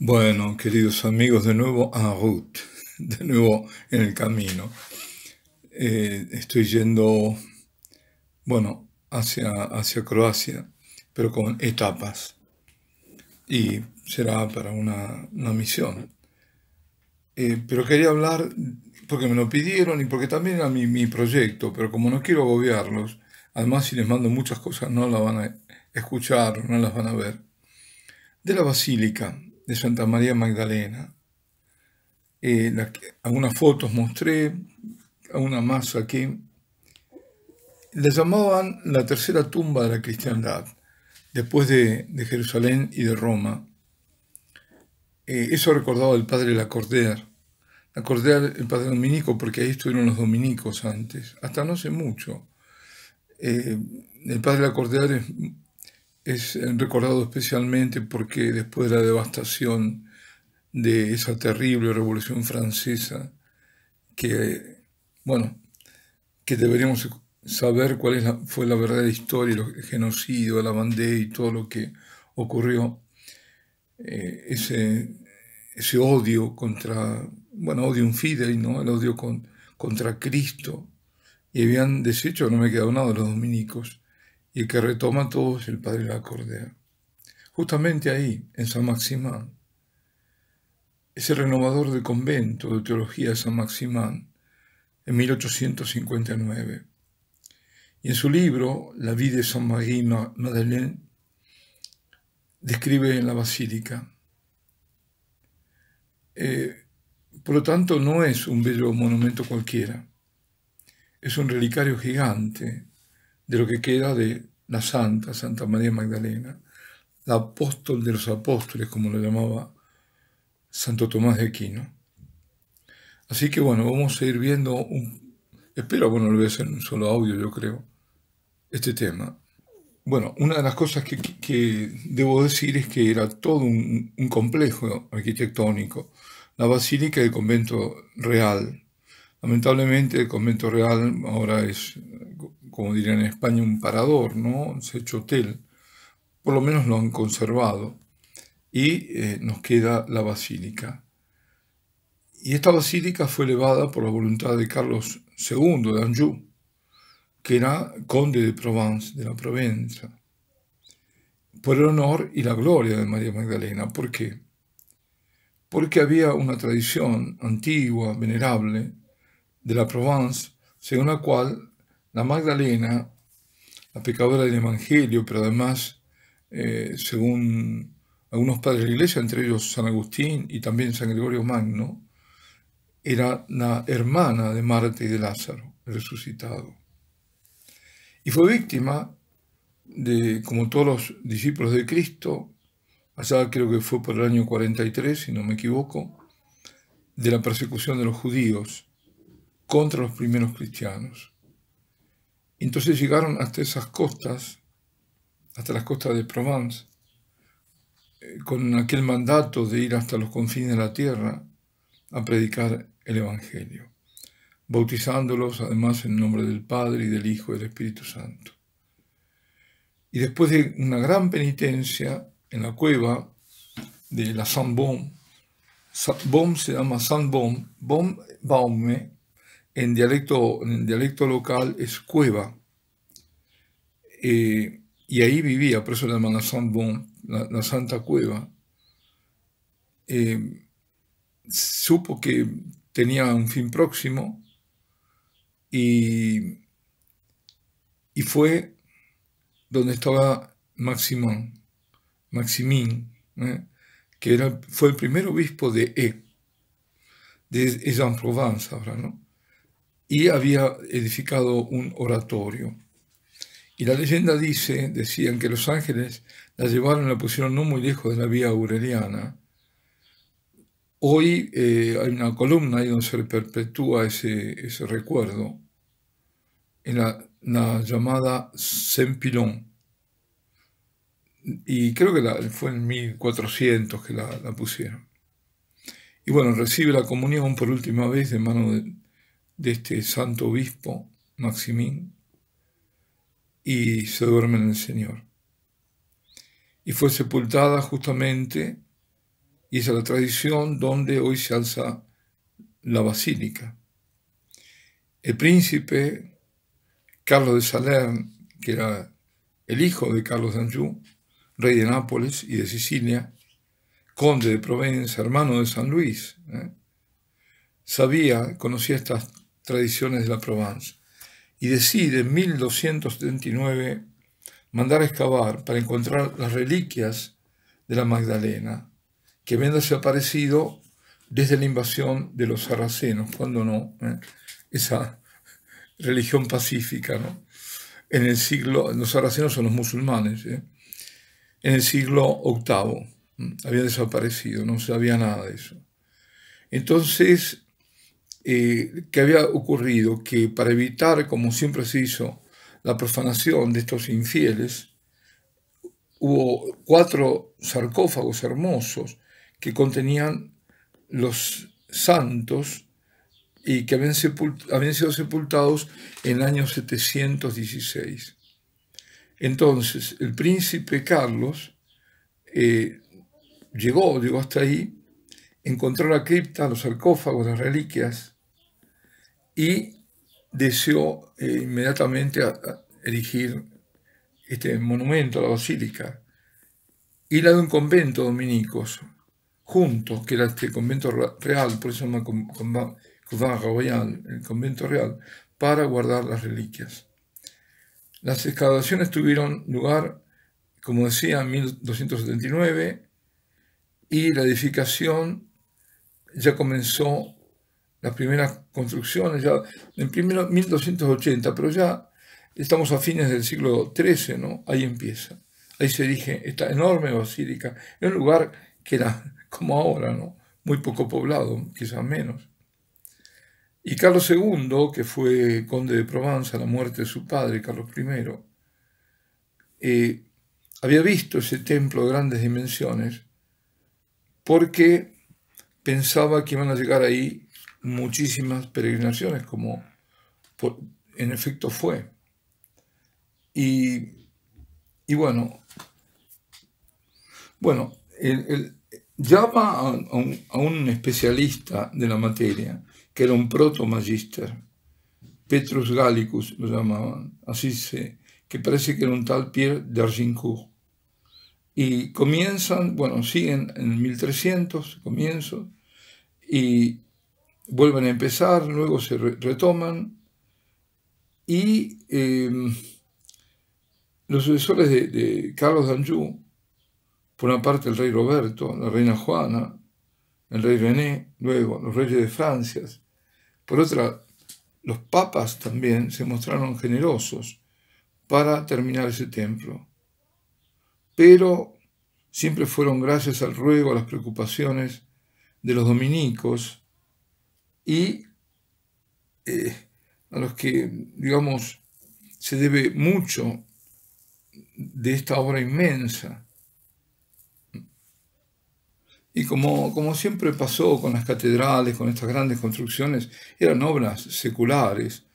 Bueno, queridos amigos, de nuevo en route, de nuevo en el camino. Estoy yendo, bueno, hacia Croacia, pero con etapas. Y será para una misión. Pero quería hablar porque me lo pidieron y porque también era mi proyecto, pero como no quiero agobiarlos, además si les mando muchas cosas no las van a escuchar o no las van a ver, de la Basílica de Santa María Magdalena. Algunas fotos mostré, alguna más saqué. Le llamaban la tercera tumba de la cristiandad, después de Jerusalén y de Roma. Eso recordaba el padre Lacordaire. Lacordaire, el padre dominico, porque ahí estuvieron los dominicos antes, hasta no hace mucho. El padre Lacordaire es recordado especialmente porque después de la devastación de esa terrible revolución francesa, que, bueno, que deberíamos saber fue la verdadera historia, el genocidio, la Vendée y todo lo que ocurrió, ese odio contra, bueno, odium fidei, ¿no? El odio contra Cristo. Y habían deshecho, no me queda nada, de los dominicos. Y el que retoma todo es el padre Lacordaire. Justamente ahí, en San Maximán, ese renovador del convento de teología de San Maximán, en 1859. Y en su libro, La vie de Sainte-Marie Madeleine, describe la basílica. Por lo tanto, no es un bello monumento cualquiera. Es un relicario gigante de lo que queda de la Santa María Magdalena, la apóstol de los apóstoles, como lo llamaba Santo Tomás de Aquino. Así que bueno, vamos a ir viendo, espero, bueno, lo voy a hacer en un solo audio, yo creo, este tema. Bueno, una de las cosas que debo decir es que era todo un complejo arquitectónico. La basílica y el convento real. Lamentablemente el convento real ahora es, como dirían en España, un parador, ¿no? Se ha hecho hotel. Por lo menos lo han conservado. Y nos queda la basílica. Y esta basílica fue elevada por la voluntad de Carlos II de Anjou, que era conde de Provence, de la Provenza, por el honor y la gloria de María Magdalena. ¿Por qué? Porque había una tradición antigua, venerable, de la Provence, según la cual la Magdalena, la pecadora del Evangelio, pero además, según algunos padres de la Iglesia, entre ellos San Agustín y también San Gregorio Magno, era la hermana de Marta y de Lázaro, el resucitado. Y fue víctima de, como todos los discípulos de Cristo, allá creo que fue por el año 43, si no me equivoco, de la persecución de los judíos contra los primeros cristianos. Entonces llegaron hasta esas costas, hasta las costas de Provence, con aquel mandato de ir hasta los confines de la tierra a predicar el Evangelio, bautizándolos además en nombre del Padre y del Hijo y del Espíritu Santo. Y después de una gran penitencia en la cueva de la Sainte-Baume, Baume se llama Sainte-Baume, Baume en dialecto local es cueva, y ahí vivía, por eso le llaman la Sainte-Baume, la Santa Cueva. Supo que tenía un fin próximo y fue donde estaba Maximin, que fue el primer obispo de Aix-en-Provence ahora, ¿no? Y había edificado un oratorio. Y la leyenda decían que los ángeles la llevaron y la pusieron no muy lejos de la vía aureliana. Hoy hay una columna ahí donde se perpetúa ese recuerdo, en la llamada Saint-Pilon. Y creo que fue en 1400 que la pusieron. Y bueno, recibe la comunión por última vez de mano de este santo obispo, Maximín, y se duerme en el Señor. Y fue sepultada justamente y esa es la tradición donde hoy se alza la basílica. El príncipe Carlos de Salern, que era el hijo de Carlos d'Anjou, rey de Nápoles y de Sicilia, conde de Provenza, hermano de San Luis, conocía estas tradiciones de la Provence y decide en 1279 mandar a excavar para encontrar las reliquias de la Magdalena, que habían desaparecido desde la invasión de los sarracenos, cuando no, esa religión pacífica, ¿no? Los sarracenos son los musulmanes, en el siglo VIII había desaparecido, no sabía nada de eso. Entonces, ¿qué había ocurrido? Que para evitar, como siempre se hizo, la profanación de estos infieles, hubo 4 sarcófagos hermosos que contenían los santos y que habían sido sepultados en el año 716. Entonces, el príncipe Carlos llegó hasta ahí, encontró la cripta, los sarcófagos, las reliquias, y deseó inmediatamente erigir este monumento a la basílica, y la de un convento dominicos, junto, que era este convento real, por eso se llama Convent Royal, el convento real, para guardar las reliquias. Las excavaciones tuvieron lugar, como decía, en 1279, y la edificación ya comenzó, las primeras construcciones, ya en 1280, pero ya estamos a fines del siglo XIII, ¿no? Ahí empieza. Ahí se erige esta enorme basílica, en un lugar que era como ahora, ¿no? Muy poco poblado, quizás menos. Y Carlos II, que fue conde de Provenza a la muerte de su padre, Carlos I, había visto ese templo de grandes dimensiones porque pensaba que iban a llegar ahí muchísimas peregrinaciones, como en efecto fue. Y bueno, él llama a un especialista de la materia, que era un proto-magister, Petrus Gallicus lo llamaban, que parece que era un tal Pierre d'Argincourt. Y comienzan, siguen en 1300, comienzos, y vuelven a empezar, luego se retoman, y los sucesores de Carlos d'Anjou, por una parte el rey Roberto, la reina Juana, el rey René, luego los reyes de Francia, por otra, los papas también se mostraron generosos para terminar ese templo, pero siempre fueron gracias al ruego, a las preocupaciones de los dominicos y a los que, digamos, se debe mucho de esta obra inmensa. Y como siempre pasó con las catedrales, con estas grandes construcciones, eran obras seculares,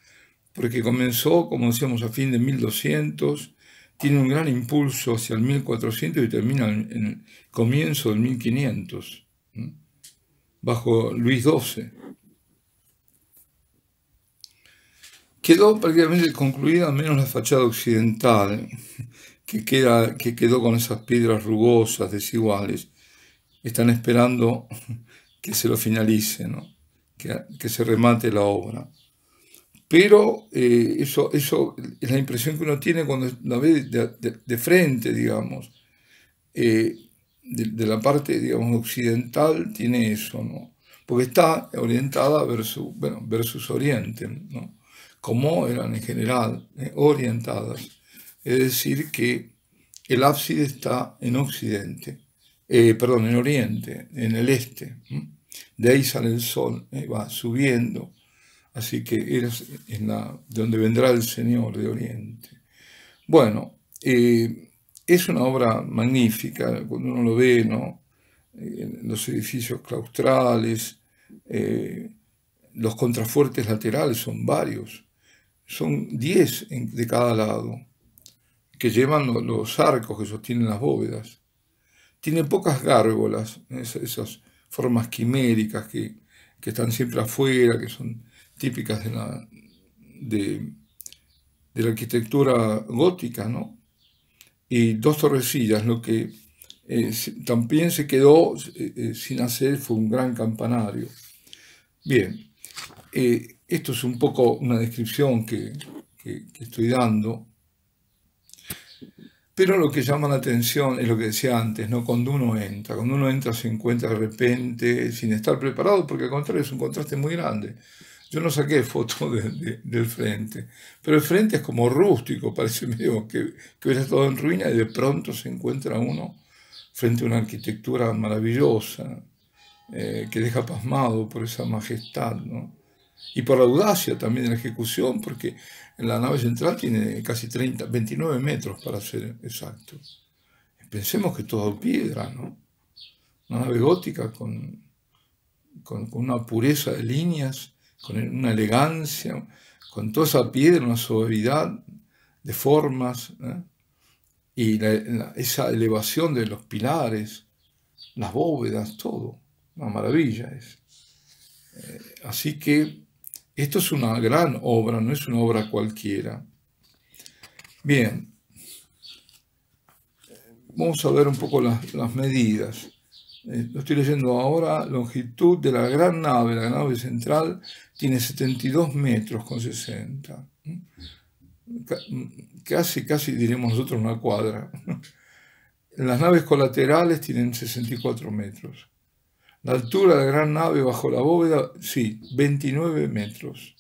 porque comenzó, como decíamos, a fin de 1200, tiene un gran impulso hacia el 1400 y termina en el comienzo del 1500, bajo Luis XII. Quedó prácticamente concluida al menos la fachada occidental, que quedó con esas piedras rugosas, desiguales. Están esperando que se lo finalice, ¿no? que se remate la obra. Pero eso es la impresión que uno tiene cuando la ve de frente, digamos. De la parte, digamos, occidental tiene eso, ¿no? Porque está orientada versus oriente, ¿no? Como eran en general orientadas. Es decir, que el ábside está en occidente. En oriente, en el este. De ahí sale el sol, va subiendo. Así que es de donde vendrá el Señor de Oriente. Bueno, es una obra magnífica cuando uno lo ve, ¿no? Los edificios claustrales, los contrafuertes laterales son varios, son 10 de cada lado, que llevan los arcos que sostienen las bóvedas. tiene pocas gárgolas, esas formas quiméricas que están siempre afuera, que son típicas de, de la arquitectura gótica, ¿no? Y dos torrecillas, lo que también se quedó sin hacer fue un gran campanario. Bien, esto es un poco una descripción que estoy dando, pero lo que llama la atención es lo que decía antes, ¿no? Cuando uno entra se encuentra de repente sin estar preparado, porque al contrario es un contraste muy grande. Yo no saqué foto del frente, pero el frente es como rústico, parece medio que hubiera estado en ruina y de pronto se encuentra uno frente a una arquitectura maravillosa, que deja pasmado por esa majestad, ¿no? Y por la audacia también de la ejecución, porque la nave central tiene casi 29 metros para ser exacto. Pensemos que todo piedra, ¿no? Una nave gótica con una pureza de líneas, con una elegancia, con toda esa piedra, una suavidad de formas, ¿eh? Y esa elevación de los pilares, las bóvedas, todo. Una maravilla es. Así que esto es una gran obra, no es una obra cualquiera. Bien, vamos a ver un poco las medidas. Lo estoy leyendo ahora. Longitud de la nave central tiene 72 metros con 60. Casi diremos nosotros una cuadra. Las naves colaterales tienen 64 metros. La altura de la gran nave bajo la bóveda, sí, 29 metros.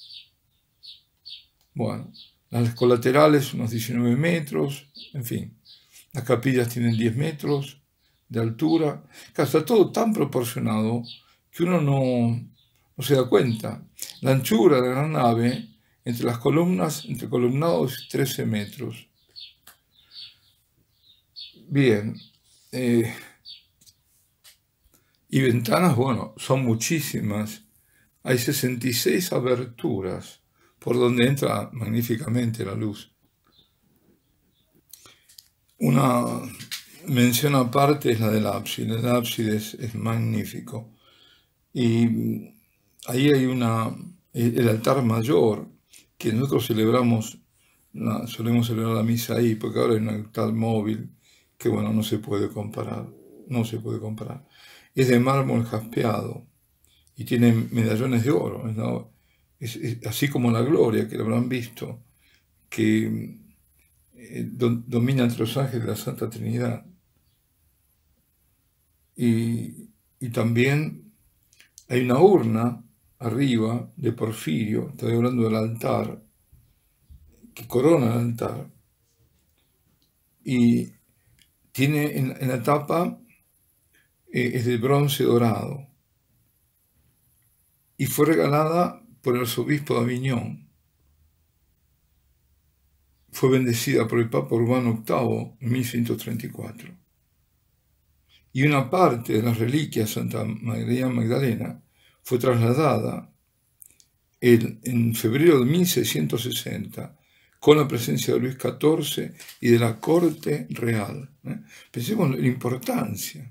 Bueno, las colaterales unos 19 metros, en fin. Las capillas tienen 10 metros de altura. Claro, está todo tan proporcionado que uno no se da cuenta. La anchura de la gran nave, entre las columnas, entre columnados, 13 metros. Bien. Y ventanas, bueno, son muchísimas. Hay 66 aberturas por donde entra magníficamente la luz. Una mención aparte es la del ábside. El ábside es magnífico. Y ahí hay el altar mayor, que nosotros solemos celebrar la misa ahí, porque ahora hay un altar móvil que, bueno, no se puede comparar. Es de mármol jaspeado y tiene medallones de oro, ¿no? Es así como la gloria, que lo habrán visto, que domina entre los ángeles de la Santa Trinidad. Y también hay una urna arriba de porfirio, estoy hablando del altar, que corona el altar, y tiene en la tapa, es de bronce dorado, y fue regalada por el arzobispo de Aviñón. Fue bendecida por el Papa Urbano VIII en 1134. Y una parte de las reliquias de Santa María Magdalena fue trasladada en febrero de 1660 con la presencia de Luis XIV y de la corte real. Pensemos en la importancia.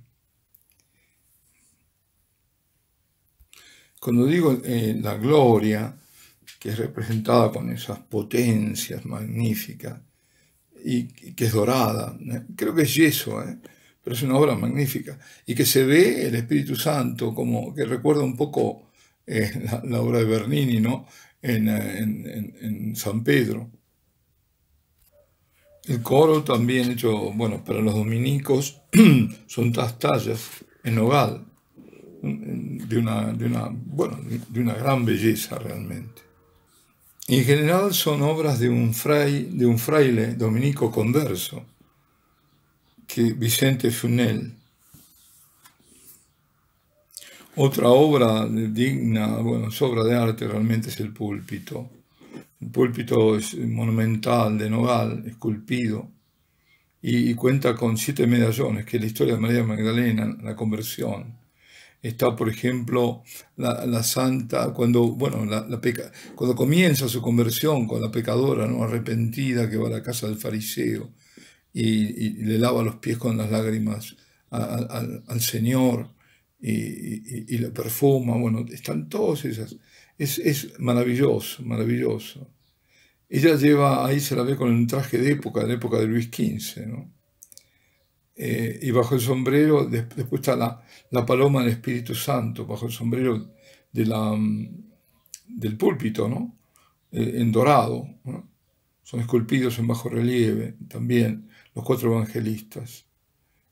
Cuando digo la gloria, que es representada con esas potencias magníficas y que es dorada, creo que es yeso, pero es una obra magnífica, y que se ve el Espíritu Santo, como que recuerda un poco la obra de Bernini, ¿no? En San Pedro. El coro también hecho, bueno, para los dominicos, son todas tallas en nogal, de una gran belleza realmente. Y en general son obras de un fraile dominico converso, que Vicente Funel. Otra obra digna, bueno, es obra de arte realmente, es el púlpito. El púlpito es monumental, de nogal, esculpido, y cuenta con 7 medallones, que es la historia de María Magdalena, la conversión. Está, por ejemplo, la santa, cuando comienza su conversión con la pecadora, ¿no?, arrepentida, que va a la casa del fariseo y le lava los pies con las lágrimas al Señor y la perfuma. Bueno, están todas esas. Es maravilloso, maravilloso. Ella lleva, ahí se la ve con un traje de la época de Luis XV, ¿no? Y bajo el sombrero, después está la paloma del Espíritu Santo, bajo el sombrero del púlpito, ¿no? En dorado, ¿no? Son esculpidos en bajo relieve también los 4 evangelistas.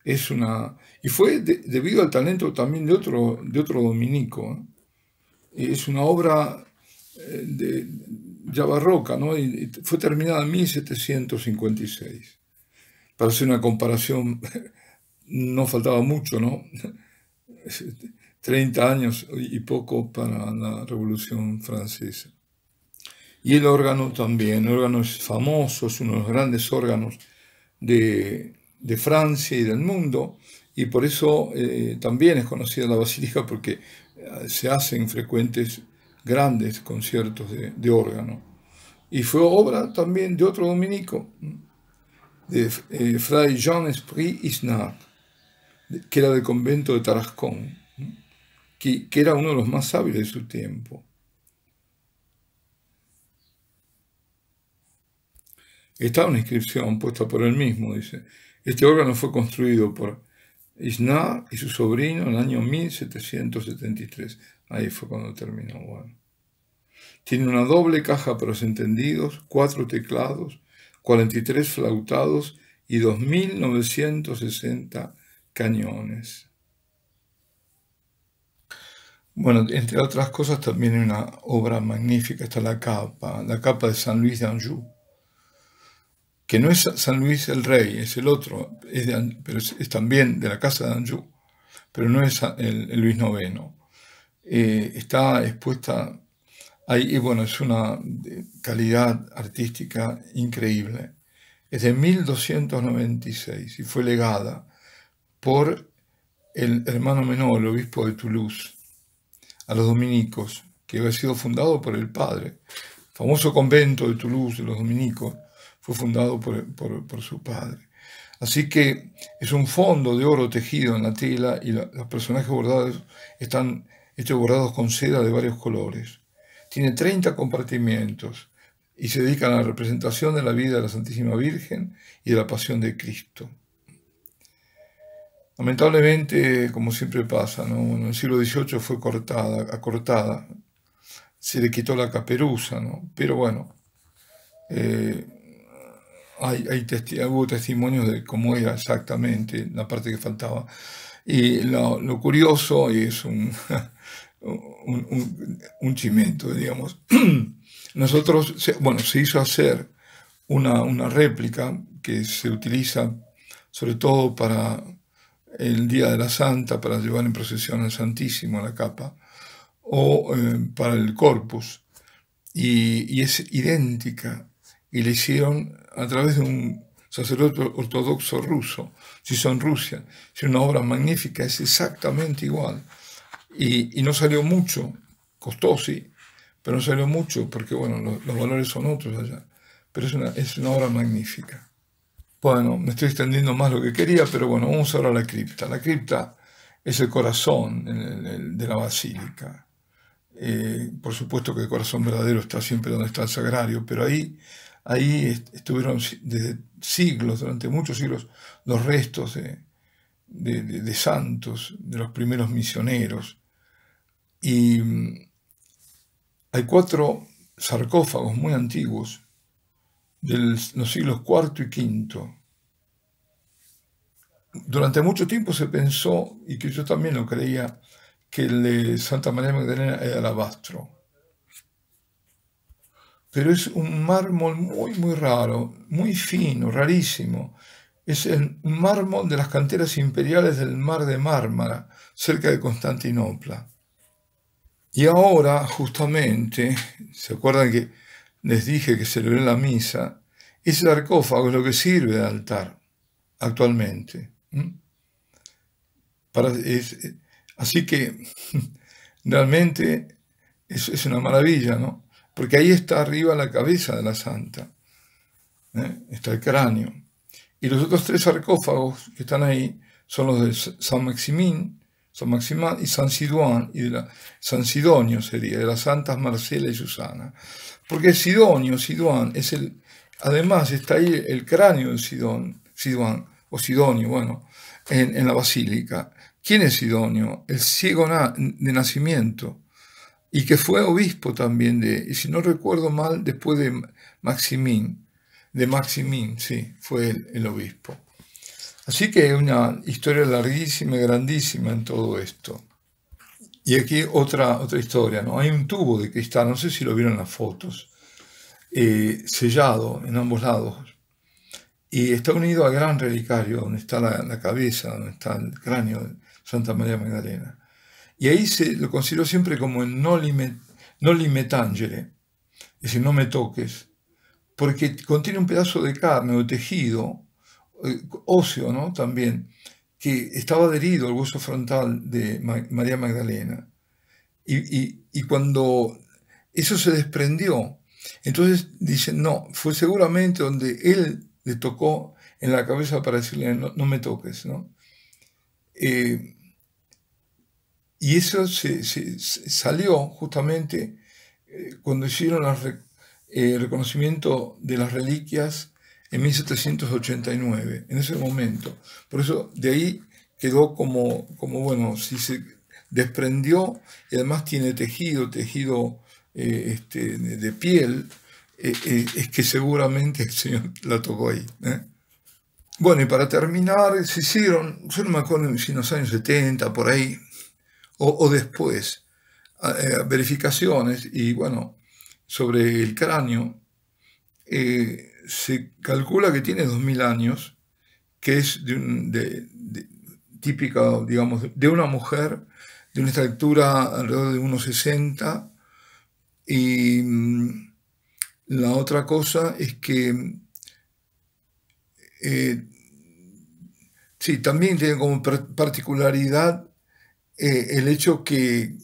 Y fue debido al talento también de otro dominico, ¿eh? Es una obra ya barroca, ¿no? Y fue terminada en 1756. Para hacer una comparación, no faltaba mucho, ¿no? 30 años y poco para la Revolución Francesa. Y el órgano también, el órgano es famoso, es uno de los grandes órganos de Francia y del mundo, y por eso también es conocida la basílica, porque se hacen frecuentes grandes conciertos de órgano. Y fue obra también de otro dominico, de Fray Jean-Esprit Isnard, que era del convento de Tarascón, que era uno de los más hábiles de su tiempo. Está una inscripción puesta por él mismo, dice: este órgano fue construido por Isnard y su sobrino en el año 1773. Ahí fue cuando terminó. Bueno. Tiene una doble caja para los entendidos, 4 teclados, 43 flautados y 2.960 cañones. Bueno, entre otras cosas también hay una obra magnífica, está la capa de San Luis de Anjou, que no es San Luis el Rey, es el otro, pero es también de la casa de Anjou, pero no es el Luis IX. Está expuesta ahí, y bueno, es una calidad artística increíble. Es de 1296 y fue legada por el hermano menor, el obispo de Toulouse, a los dominicos, que había sido fundado por el padre. El famoso convento de Toulouse de los dominicos fue fundado por su padre. Así que es un fondo de oro tejido en la tela, y los personajes bordados están hechos bordados con seda de varios colores. Tiene 30 compartimientos y se dedican a la representación de la vida de la Santísima Virgen y de la Pasión de Cristo. Lamentablemente, como siempre pasa, ¿no? Bueno, en el siglo XVIII fue acortada, se le quitó la caperuza, ¿no? Pero bueno, hubo testimonios de cómo era exactamente la parte que faltaba. Y lo curioso es un chimento, digamos. Nosotros, se hizo hacer una réplica que se utiliza sobre todo para el Día de la Santa, para llevar en procesión al Santísimo la capa, o para el Corpus, y es idéntica, y la hicieron a través de un sacerdote ortodoxo ruso, se hizo en Rusia, es una obra magnífica, es exactamente igual, y no salió mucho, costó sí, pero no salió mucho, porque bueno, los valores son otros allá, pero es una obra magnífica. Bueno, me estoy extendiendo más lo que quería, pero bueno, vamos ahora a la cripta. La cripta es el corazón de la basílica. Por supuesto que el corazón verdadero está siempre donde está el sagrario, pero ahí estuvieron desde siglos, durante muchos siglos, los restos de santos, de los primeros misioneros. Y hay 4 sarcófagos muy antiguos, de los siglos IV y V. Durante mucho tiempo se pensó, y que yo también lo creía, que el de Santa María Magdalena era alabastro. Pero es un mármol muy, muy raro, muy fino, rarísimo. Es el mármol de las canteras imperiales del Mar de Mármara, cerca de Constantinopla. Y ahora, justamente, ¿se acuerdan que les dije que celebré la misa? Ese sarcófago es lo que sirve de altar actualmente. Así que realmente es una maravilla, ¿no? Porque ahí está arriba la cabeza de la santa, está el cráneo. Y los otros 3 sarcófagos que están ahí son los de San Maximín y San Siduán, y San Sidonio sería, de las santas Marcela y Susana. Porque Siduán, además está ahí el cráneo de Siduán, o Sidonio, bueno, en la basílica. ¿Quién es Sidonio? El ciego de nacimiento, y que fue obispo también y si no recuerdo mal, después de Maximín, sí, fue el obispo. Así que es una historia larguísima y grandísima en todo esto. Y aquí otra historia, ¿no? Hay un tubo de cristal, no sé si lo vieron en las fotos, sellado en ambos lados, y está unido al gran relicario, donde está la cabeza, donde está el cráneo de Santa María Magdalena. Y ahí se lo considero siempre como el no limetangere, es decir, no me toques, porque contiene un pedazo de carne o tejido, óseo, ¿no? También, que estaba adherido al hueso frontal de María Magdalena. Y cuando eso se desprendió, entonces dicen, no, fue seguramente donde él le tocó en la cabeza para decirle, no me toques, ¿no? Y eso se salió justamente cuando hicieron el reconocimiento de las reliquias en 1789, en ese momento. Por eso de ahí quedó como bueno, si se desprendió y además tiene tejido de piel, es que seguramente el Señor la tocó ahí. Bueno, y para terminar, se hicieron, yo no me acuerdo si en los años 70, por ahí, o después, verificaciones, y bueno, sobre el cráneo, se calcula que tiene 2000 años, que es típica, digamos, de una mujer de una estatura alrededor de 1,60, y la otra cosa es que sí, también tiene como particularidad el hecho que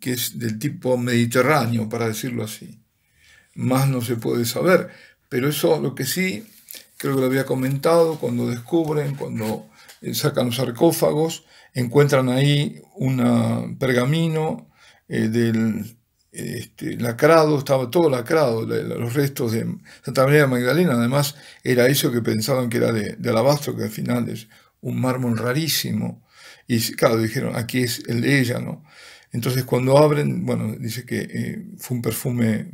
es del tipo mediterráneo, para decirlo así. Más no se puede saber, pero eso lo que sí, creo que lo había comentado, cuando sacan los sarcófagos, encuentran ahí un pergamino del lacrado, estaba todo lacrado, los restos de Santa María Magdalena. Además era eso que pensaban que era de alabastro, que al final es un mármol rarísimo, y claro, dijeron, aquí es el de ella, ¿no? Entonces cuando abren, bueno, dice que fue un perfume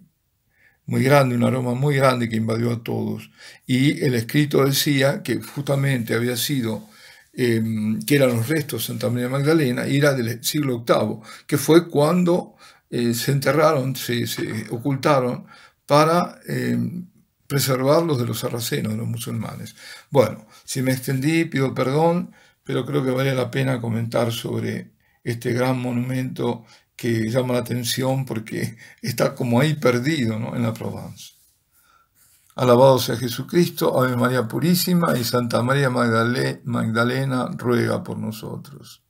muy grande, un aroma muy grande que invadió a todos, y el escrito decía que justamente había sido, que eran los restos de Santa María Magdalena, y era del siglo VIII, que fue cuando se enterraron, se ocultaron para preservarlos de los sarracenos, de los musulmanes. Bueno, si me extendí, pido perdón, pero creo que vale la pena comentar sobre este gran monumento que llama la atención porque está como ahí perdido, ¿no?, en la Provence. Alabado sea Jesucristo, Ave María Purísima y Santa María Magdalena ruega por nosotros.